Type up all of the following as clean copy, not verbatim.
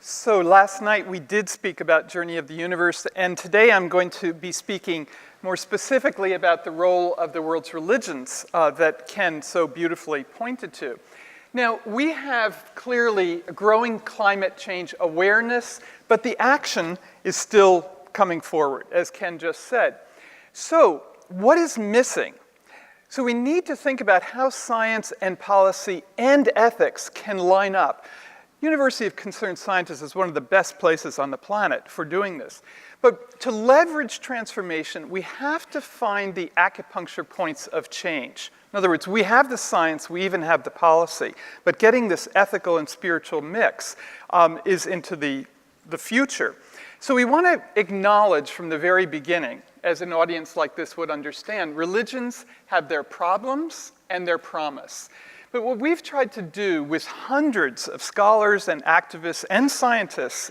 So last night we did speak about Journey of the Universe, and today I'm going to be speaking more specifically about the role of the world's religions that Ken so beautifully pointed to. Now, we have clearly a growing climate change awareness, but the action is still coming forward, as Ken just said. So, what is missing? So we need to think about how science and policy and ethics can line up. University of Concerned Scientists is one of the best places on the planet for doing this. But to leverage transformation, we have to find the acupuncture points of change. In other words, we have the science, we even have the policy, but getting this ethical and spiritual mix is into the future. So we want to acknowledge from the very beginning, as an audience like this would understand, religions have their problems and their promise. But what we've tried to do with hundreds of scholars and activists and scientists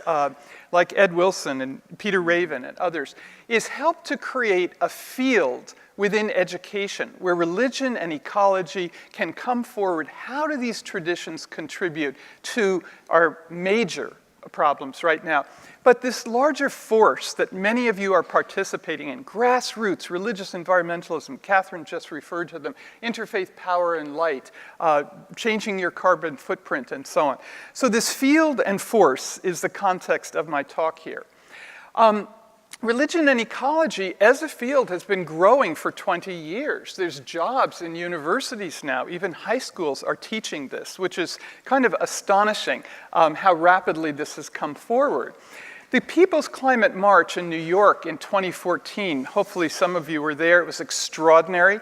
like Ed Wilson and Peter Raven and others is help to create a field within education where religion and ecology can come forward. How do these traditions contribute to our major problems right now? But this larger force that many of you are participating in, grassroots, religious environmentalism, Catherine just referred to them, interfaith power and light, changing your carbon footprint, and so on. So this field and force is the context of my talk here. Religion and ecology as a field has been growing for 20 years. There's jobs in universities now. Even high schools are teaching this, which is kind of astonishing how rapidly this has come forward. The People's Climate March in New York in 2014, hopefully some of you were there, it was extraordinary.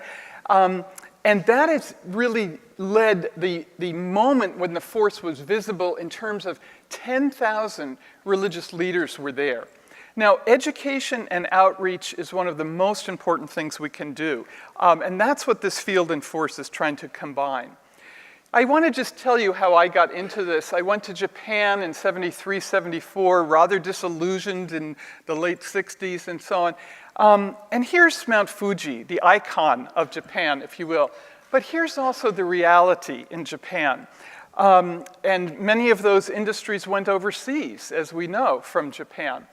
And that has really led the moment when the force was visible in terms of 10,000 religious leaders were there. Now, education and outreach is one of the most important things we can do. And that's what this field and force is trying to combine. I want to just tell you how I got into this. I went to Japan in 73, 74, rather disillusioned in the late 60s and so on. And here's Mount Fuji, the icon of Japan, if you will. But here's also the reality in Japan. And many of those industries went overseas, as we know, from Japan.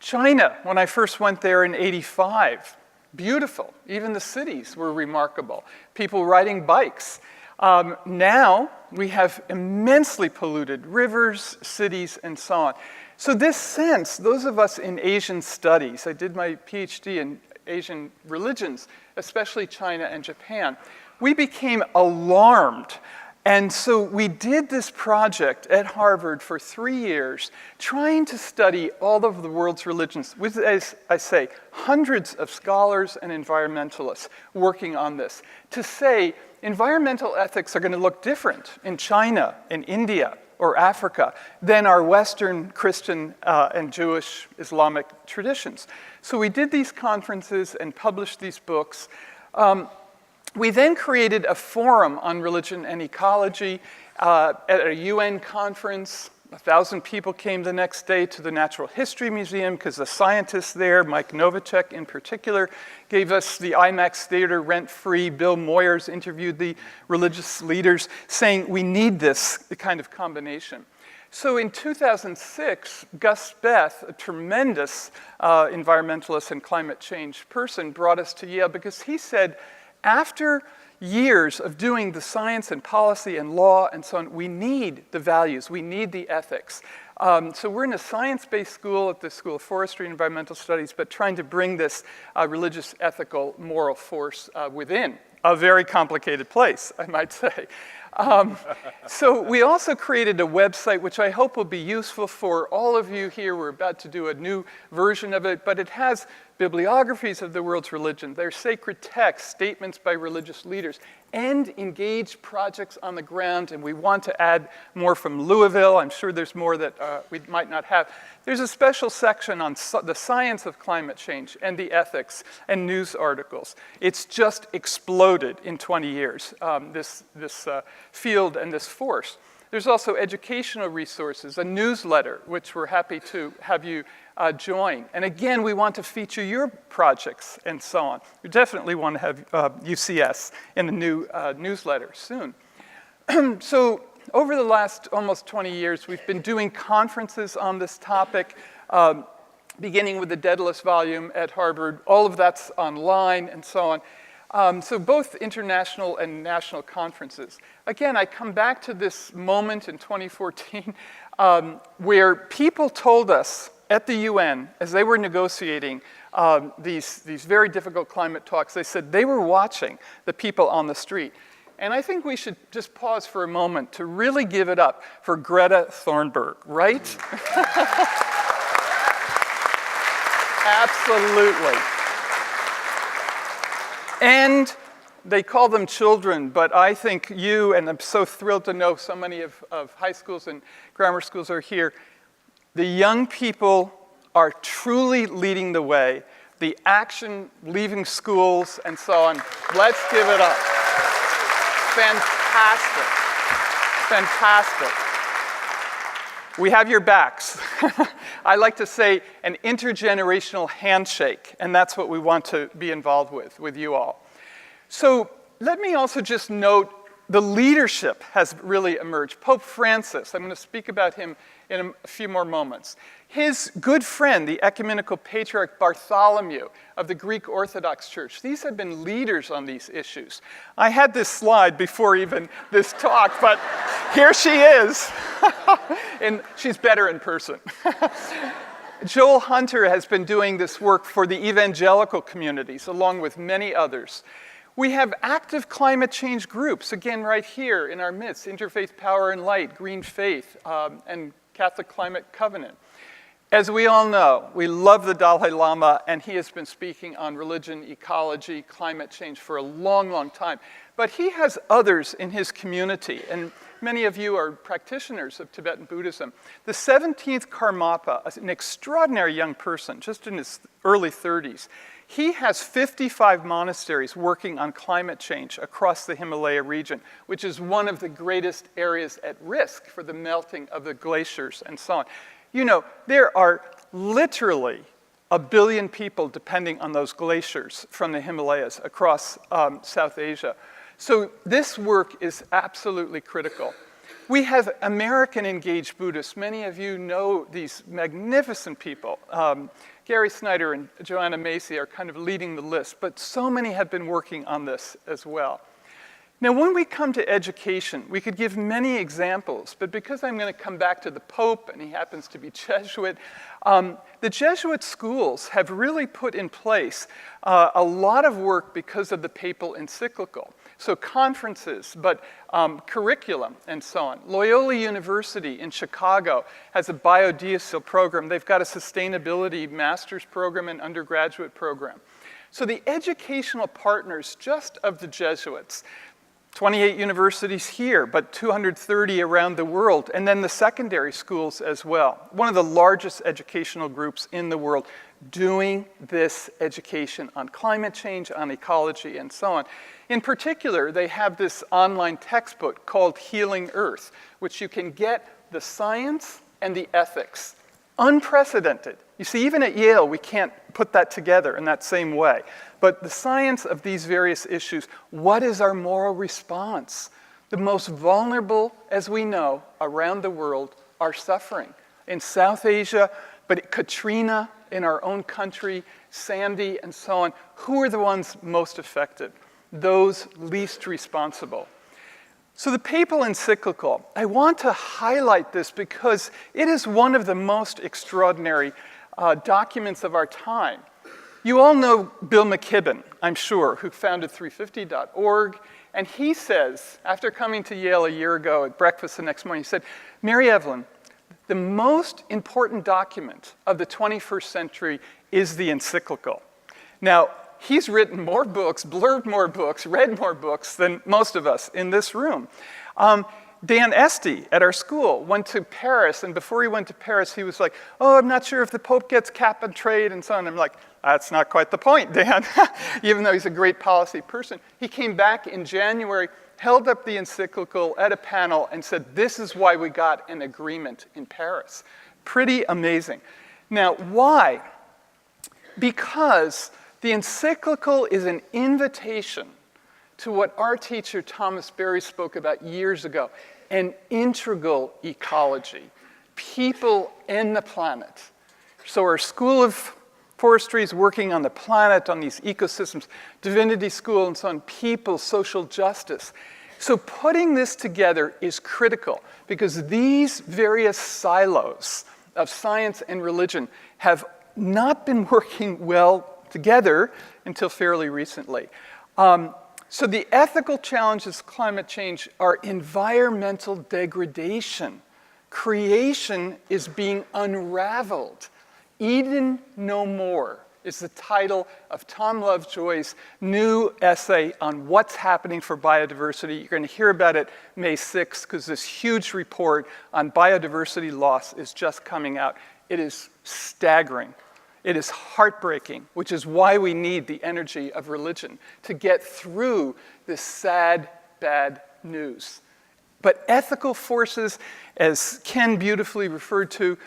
China, when I first went there in '85, beautiful. Even the cities were remarkable. People riding bikes. Now we have immensely polluted rivers, cities, and so on. So this sense, those of us in Asian studies, I did my PhD in Asian religions, especially China and Japan, we became alarmed. And so we did this project at Harvard for 3 years, trying to study all of the world's religions, with, as I say, hundreds of scholars and environmentalists working on this, to say environmental ethics are going to look different in China, in India, or Africa than our Western Christian and Jewish Islamic traditions. So we did these conferences and published these books. We then created a forum on religion and ecology at a UN conference. 1,000 people came the next day to the Natural History Museum because the scientists there, Mike Novacek in particular, gave us the IMAX theater rent-free. Bill Moyers interviewed the religious leaders saying we need this kind of combination. So in 2006, Gus Beth, a tremendous environmentalist and climate change person, brought us to Yale because he said, after years of doing the science and policy and law and so on, we need the values, we need the ethics. So we're in a science-based school at the School of Forestry and Environmental Studies, but trying to bring this religious, ethical, moral force within a very complicated place, I might say. So we also created a website, which I hope will be useful for all of you here. We're about to do a new version of it, but it has bibliographies of the world's religion. They're sacred texts, statements by religious leaders, and engaged projects on the ground, and we want to add more from Louisville. I'm sure there's more that we might not have. There's a special section on the science of climate change and the ethics and news articles. It's just exploded in 20 years, this field and this force. There's also educational resources, a newsletter, which we're happy to have you join. And again, we want to feature your projects and so on. We definitely want to have UCS in a new newsletter soon. So over the last almost 20 years, we've been doing conferences on this topic, beginning with the Daedalus volume at Harvard. All of that's online and so on. So both international and national conferences. Again, I come back to this moment in 2014 where people told us at the UN, as they were negotiating these very difficult climate talks, they said they were watching the people on the street. And I think we should just pause for a moment to really give it up for Greta Thunberg, right? Absolutely. And they call them children, but I think you, and I'm so thrilled to know so many of high schools and grammar schools are here, the young people are truly leading the way. The action, leaving schools, and so on. Let's give it up. Fantastic. Fantastic. We have your backs. I like to say an intergenerational handshake, and that's what we want to be involved with you all. So let me also just note the leadership has really emerged. Pope Francis, I'm going to speak about him in a few more moments. His good friend, the ecumenical patriarch Bartholomew of the Greek Orthodox Church, these have been leaders on these issues. I had this slide before even this talk, but here she is. And she's better in person. Joel Hunter has been doing this work for the evangelical communities, along with many others. We have active climate change groups, again, right here in our midst, Interfaith Power and Light, Green Faith, and Catholic Climate Covenant. As we all know, we love the Dalai Lama, and he has been speaking on religion, ecology, climate change for a long, long time. But he has others in his community, and many of you are practitioners of Tibetan Buddhism. The 17th Karmapa, an extraordinary young person, just in his early 30s, he has 55 monasteries working on climate change across the Himalaya region, which is one of the greatest areas at risk for the melting of the glaciers and so on. You know, there are literally 1 billion people depending on those glaciers from the Himalayas across South Asia. So this work is absolutely critical. We have American engaged Buddhists. Many of you know these magnificent people. Gary Snyder and Joanna Macy are kind of leading the list, but so many have been working on this as well. Now, when we come to education, we could give many examples, but because I'm going to come back to the Pope, and he happens to be Jesuit, the Jesuit schools have really put in place a lot of work because of the papal encyclical. So conferences, but curriculum, and so on. Loyola University in Chicago has a biodiesel program. They've got a sustainability master's program and undergraduate program. So the educational partners just of the Jesuits, 28 universities here, but 230 around the world, and then the secondary schools as well. One of the largest educational groups in the world doing this education on climate change, on ecology, and so on. In particular, they have this online textbook called Healing Earth, which you can get the science and the ethics. Unprecedented. You see, even at Yale, we can't put that together in that same way. But the science of these various issues, what is our moral response? The most vulnerable, as we know, around the world are suffering. In South Asia, but Katrina in our own country, Sandy, and so on, who are the ones most affected? Those least responsible. So the papal encyclical, I want to highlight this because it is one of the most extraordinary documents of our time. You all know Bill McKibben, I'm sure, who founded 350.org, and he says, after coming to Yale a year ago at breakfast the next morning, he said, Mary Evelyn, the most important document of the 21st century is the encyclical. Now, he's written more books, blurred more books, read more books than most of us in this room. Dan Esty at our school went to Paris, and before he went to Paris, he was like, oh, I'm not sure if the Pope gets cap and trade and so on. I'm like, that's not quite the point, Dan, even though he's a great policy person. He came back in January, held up the encyclical at a panel and said, this is why we got an agreement in Paris. Pretty amazing. Now, why? Because the encyclical is an invitation to what our teacher Thomas Berry spoke about years ago. and integral ecology, people and the planet. So our School of Forestry is working on the planet, on these ecosystems, Divinity School and so on, people, social justice. So putting this together is critical because these various silos of science and religion have not been working well together until fairly recently. So the ethical challenges of climate change are environmental degradation. Creation is being unraveled. Eden No More is the title of Tom Lovejoy's new essay on what's happening for biodiversity. You're going to hear about it May 6th because this huge report on biodiversity loss is just coming out. It is staggering. It is heartbreaking, which is why we need the energy of religion to get through this sad, bad news. But ethical forces, as Ken beautifully referred to,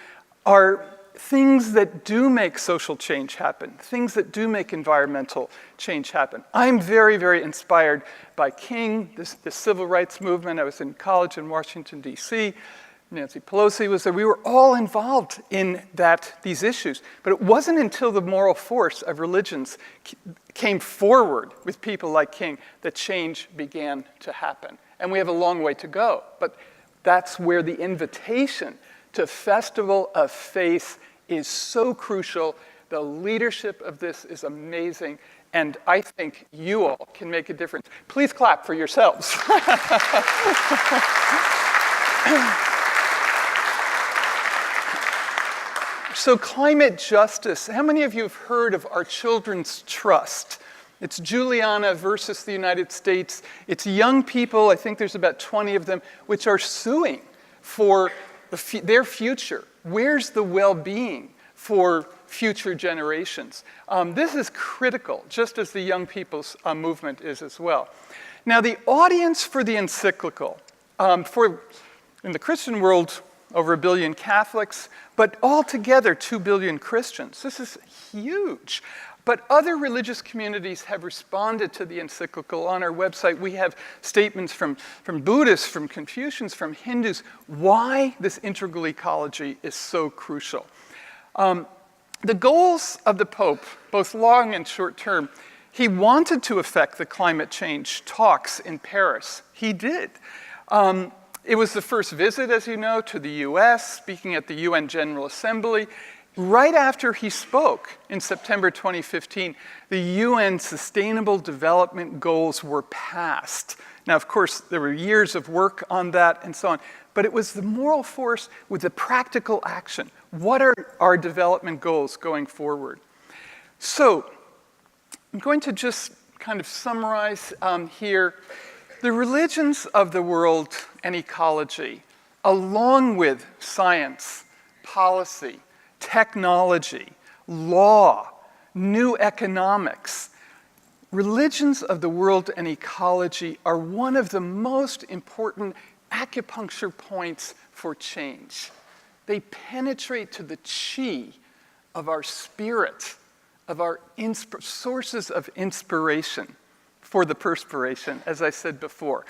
are things that do make social change happen, things that do make environmental change happen. I'm very, very inspired by King, the civil rights movement. I was in college in Washington, D.C. Nancy Pelosi was there. We were all involved in these issues. But it wasn't until the moral force of religions came forward with people like King that change began to happen. And we have a long way to go. But that's where the invitation to Festival of Faith is so crucial. The leadership of this is amazing. And I think you all can make a difference. Please clap for yourselves. So climate justice, how many of you have heard of our Children's Trust? It's Juliana versus the United States. It's young people, I think there's about 20 of them, which are suing for their future. Where's the well-being for future generations? This is critical, just as the young people's movement is as well. Now, the audience for the encyclical, in the Christian world, over 1 billion Catholics, but altogether 2 billion Christians. This is huge. But other religious communities have responded to the encyclical. On our website, we have statements from Buddhists, from Confucians, from Hindus, why this integral ecology is so crucial. The goals of the Pope, both long and short term, he wanted to affect the climate change talks in Paris. He did. It was the first visit, as you know, to the US, speaking at the UN General Assembly. Right after he spoke in September 2015, the UN Sustainable Development Goals were passed. Now, of course, there were years of work on that and so on, but it was the moral force with the practical action. What are our development goals going forward? So, I'm going to just kind of summarize here. The religions of the world and ecology, along with science, policy, technology, law, new economics, religions of the world and ecology are one of the most important acupuncture points for change. They penetrate to the chi of our spirit, of our sources of inspiration for the perspiration, as I said before.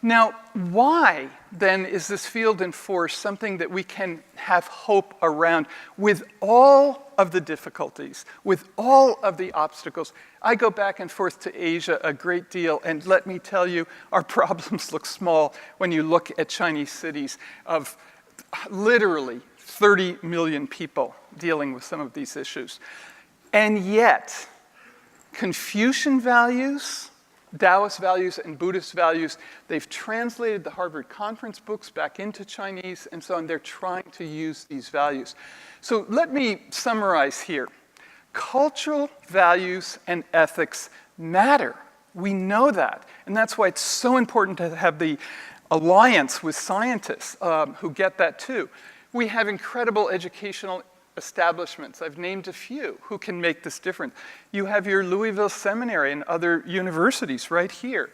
Now, why then is this field and force something that we can have hope around with all of the difficulties, with all of the obstacles? I go back and forth to Asia a great deal, and let me tell you, our problems look small when you look at Chinese cities of literally 30 million people dealing with some of these issues. And yet, Confucian values, Taoist values and Buddhist values, they've translated the Harvard Conference books back into Chinese and so on. They're trying to use these values. So let me summarize here. Cultural values and ethics matter. We know that. And that's why it's so important to have the alliance with scientists who get that too. We have incredible educational establishments. I've named a few who can make this difference. You have your Louisville Seminary and other universities right here.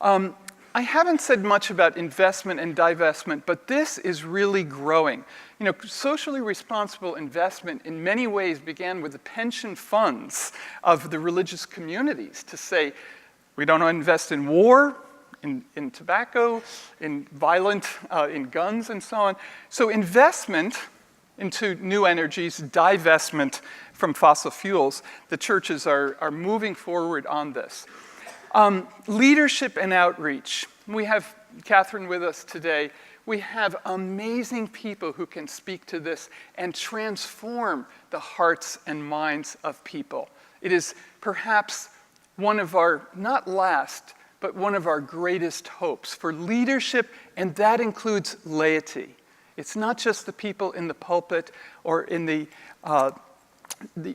I haven't said much about investment and divestment, but this is really growing. You know, socially responsible investment in many ways began with the pension funds of the religious communities to say, we don't invest in war, in tobacco, in in guns and so on. So investment into new energies, divestment from fossil fuels, the churches are moving forward on this. Leadership and outreach. We have Catherine with us today. We have amazing people who can speak to this and transform the hearts and minds of people. It is perhaps one of our, not last, but one of our greatest hopes for leadership, and that includes laity. It's not just the people in the pulpit or in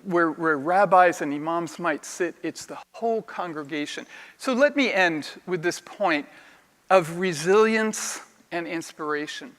where rabbis and imams might sit, it's the whole congregation. So let me end with this point of resilience and inspiration.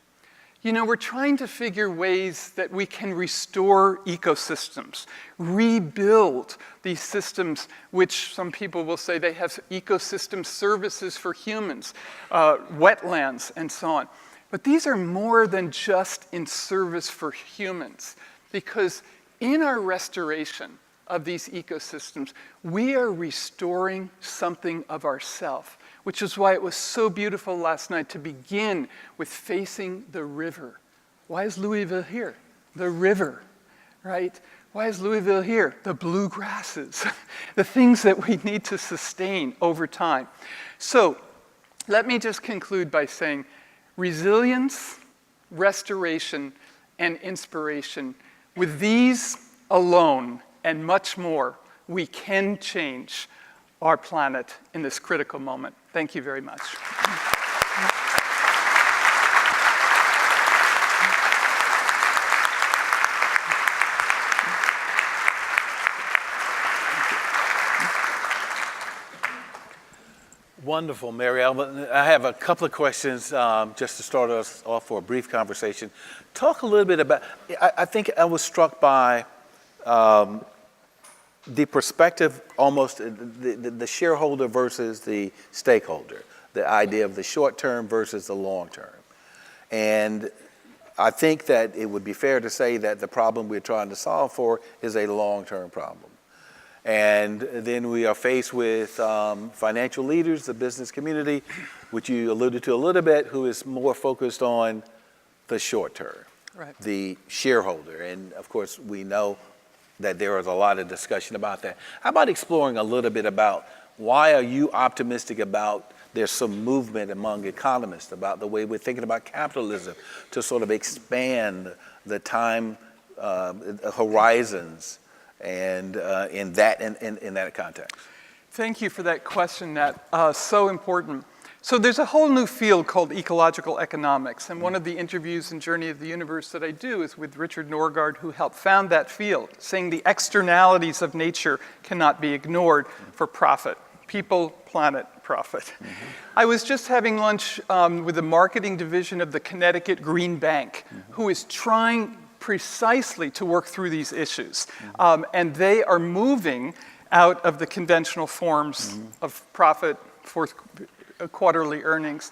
You know, we're trying to figure ways that we can restore ecosystems, rebuild these systems, which some people will say they have ecosystem services for humans, wetlands, and so on. But these are more than just in service for humans, because in our restoration of these ecosystems, we are restoring something of ourself, which is why it was so beautiful last night to begin with facing the river. Why is Louisville here? The river, right? Why is Louisville here? The blue grasses, the things that we need to sustain over time. So let me just conclude by saying resilience, restoration, and inspiration. With these alone and much more, we can change our planet in this critical moment. Thank you very much. Wonderful, Mary Ellen. I have a couple of questions just to start us off for a brief conversation. Talk a little bit about, I think I was struck by the perspective, almost the shareholder versus the stakeholder, the idea of the short term versus the long term. And I think that it would be fair to say that the problem we're trying to solve for is a long-term problem. And then we are faced with financial leaders, the business community, which you alluded to a little bit, who is more focused on the short term, right, the shareholder. And of course, we know that there is a lot of discussion about that. How about exploring a little bit about why are you optimistic about there's some movement among economists about the way we're thinking about capitalism to sort of expand the time horizons and in that context? Thank you for that question, Nat. So important. So there's a whole new field called ecological economics, and one of the interviews in Journey of the Universe that I do is with Richard Norgaard, who helped found that field, saying the externalities of nature cannot be ignored for profit. People, planet, profit. Mm-hmm. I was just having lunch with the marketing division of the Connecticut Green Bank, mm-hmm, who is trying precisely to work through these issues. Mm-hmm. And they are moving out of the conventional forms, mm-hmm, of profit, quarterly earnings,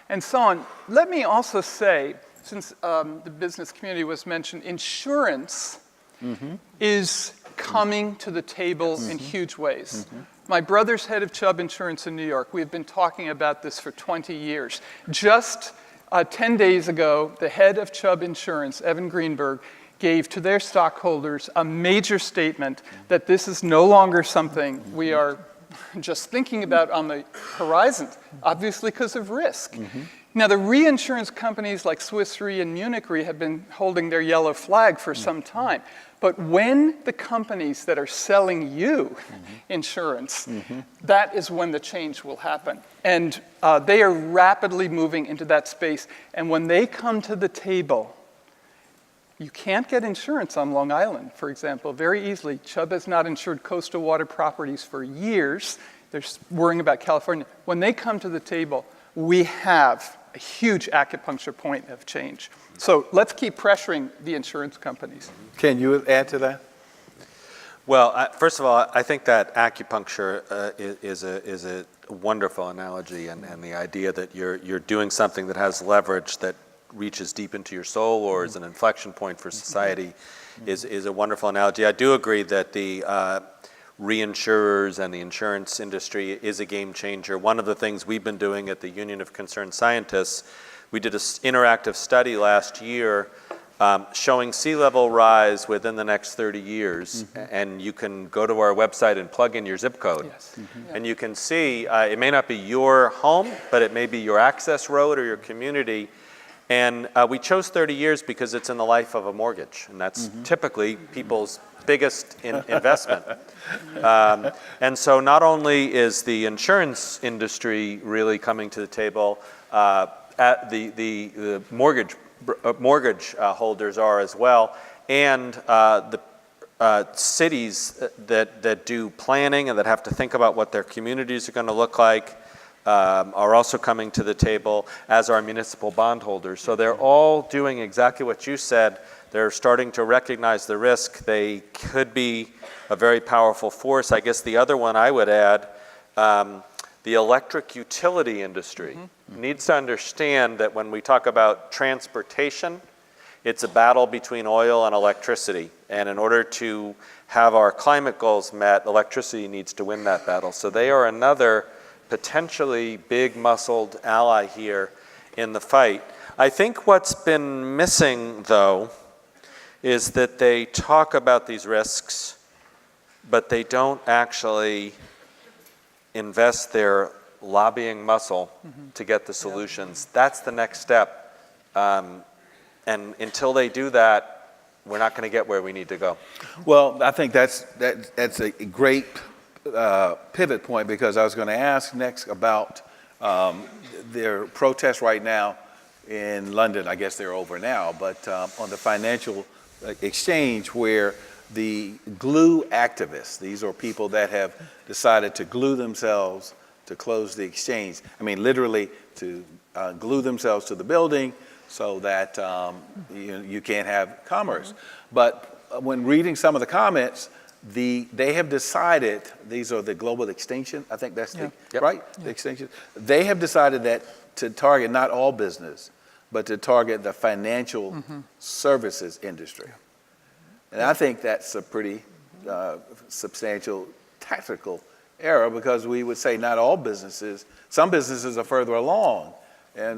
and so on. Let me also say, since the business community was mentioned, insurance, mm-hmm, is coming to the table, mm-hmm, in huge ways. Mm-hmm. My brother's head of Chubb Insurance in New York. We've been talking about this for 20 years. Just 10 days ago, the head of Chubb Insurance, Evan Greenberg, gave to their stockholders a major statement that this is no longer something we are just thinking about on the horizon, obviously because of risk. Mm-hmm. Now, the reinsurance companies like Swiss Re and Munich Re have been holding their yellow flag for some time. But when the companies that are selling you, mm-hmm, insurance, mm-hmm, that is when the change will happen. And they are rapidly moving into that space. And when they come to the table, you can't get insurance on Long Island, for example, very easily. Chubb has not insured coastal water properties for years. They're worrying about California. When they come to the table, we have a huge acupuncture point of change. So let's keep pressuring the insurance companies. Can you add to that? Well, first of all, I think that acupuncture is a wonderful analogy, and the idea that you're doing something that has leverage that reaches deep into your soul or is an inflection point for society is a wonderful analogy. I do agree that the reinsurers and the insurance industry is a game changer. One of the things we've been doing at the Union of Concerned Scientists, we did an interactive study last year showing sea level rise within the next 30 years. And you can go to our website and plug in your zip code. Yes. And you can see, it may not be your home, but it may be your access road or your community. And we chose 30 years because it's in the life of a mortgage. And that's typically people's biggest investment. And so not only is the insurance industry really coming to the table, at the mortgage holders are as well, and the cities that do planning and that have to think about what their communities are going to look like are also coming to the table, as are municipal bondholders. So they're all doing exactly what you said. They're starting to recognize the risk. They could be a very powerful force. I guess the other one I would add, the electric utility industry needs to understand that when we talk about transportation, it's a battle between oil and electricity. And in order to have our climate goals met, electricity needs to win that battle. So they are another potentially big muscled ally here in the fight. I think what's been missing, though, is that they talk about these risks, but they don't actually invest their lobbying muscle to get the solutions. That's the next step. And until they do that, we're not going to get where we need to go. Well, I think that's a great pivot point, because I was going to ask next about their protests right now in London. I guess they're over now, but on the financial exchange, where the glue activists, these are people that have decided to glue themselves to close the exchange. I mean, literally to glue themselves to the building so that you can't have commerce. But when reading some of the comments, they have decided, these are the global extinction, I think that's right? The extinction. They have decided that to target not all business, but to target the financial services industry. And I think that's a pretty substantial tactical error, because we would say not all businesses, some businesses are further along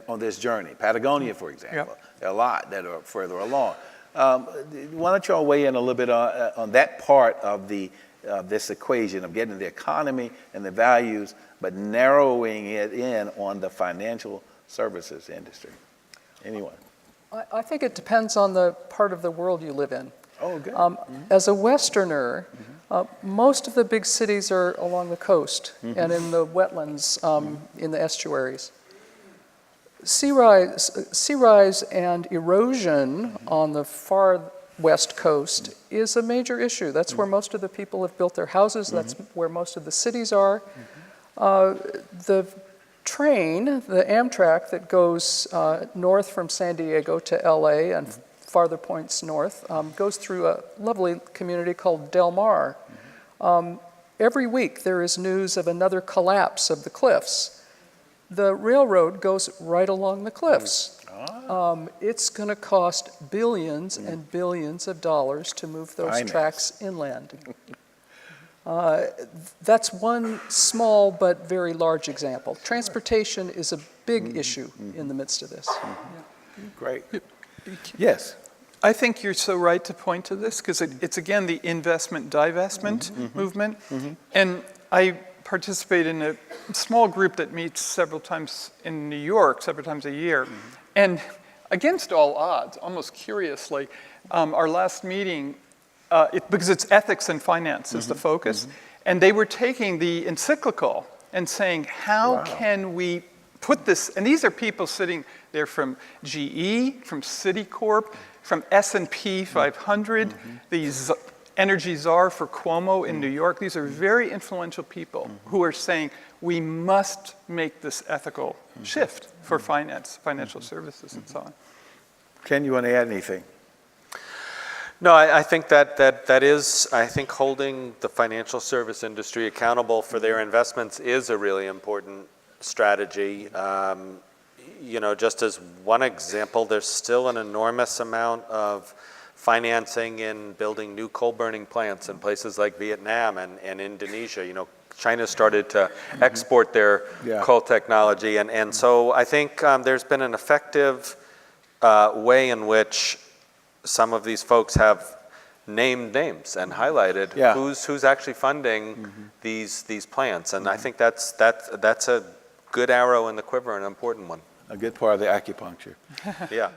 on this journey. Patagonia, for example, there are a lot that are further along. Why don't y'all weigh in a little bit on that part of this equation of getting the economy and the values, but narrowing it in on the financial services industry? Anyone? I think it depends on the part of the world you live in. Oh, good. As a Westerner, most of the big cities are along the coast and in the wetlands, in the estuaries. Sea rise and erosion on the far west coast is a major issue. That's where most of the people have built their houses. That's where most of the cities are. The train, the Amtrak that goes north from San Diego to LA and farther points north, goes through a lovely community called Del Mar. Every week there is news of another collapse of the cliffs. The railroad goes right along the cliffs. It's going to cost billions and billions of dollars to move those tracks inland. That's one small but very large example. Transportation is a big issue in the midst of this. Great. Yes. I think you're so right to point to this, because it's again the investment-divestment movement. And I participate in a small group that meets several times in New York, several times a year. And against all odds, almost curiously, our last meeting, because it's ethics and finance is the focus, and they were taking the encyclical and saying, how can we put this, and these are people sitting there from GE, from Citicorp, from S&P 500, the energy czar for Cuomo in New York. These are very influential people who are saying, we must make this ethical shift for finance, financial services, and so on. Ken, you want to add anything? No, I think that is, I think holding the financial service industry accountable for their investments is a really important strategy. You know, just as one example, there's still an enormous amount of financing in building new coal-burning plants in places like Vietnam and Indonesia. You know, China started to export their coal technology. And so I think there's been an effective way in which some of these folks have named names and highlighted who's actually funding these plants. And I think that's a good arrow in the quiver, an important one. A good part of the acupuncture. Yeah.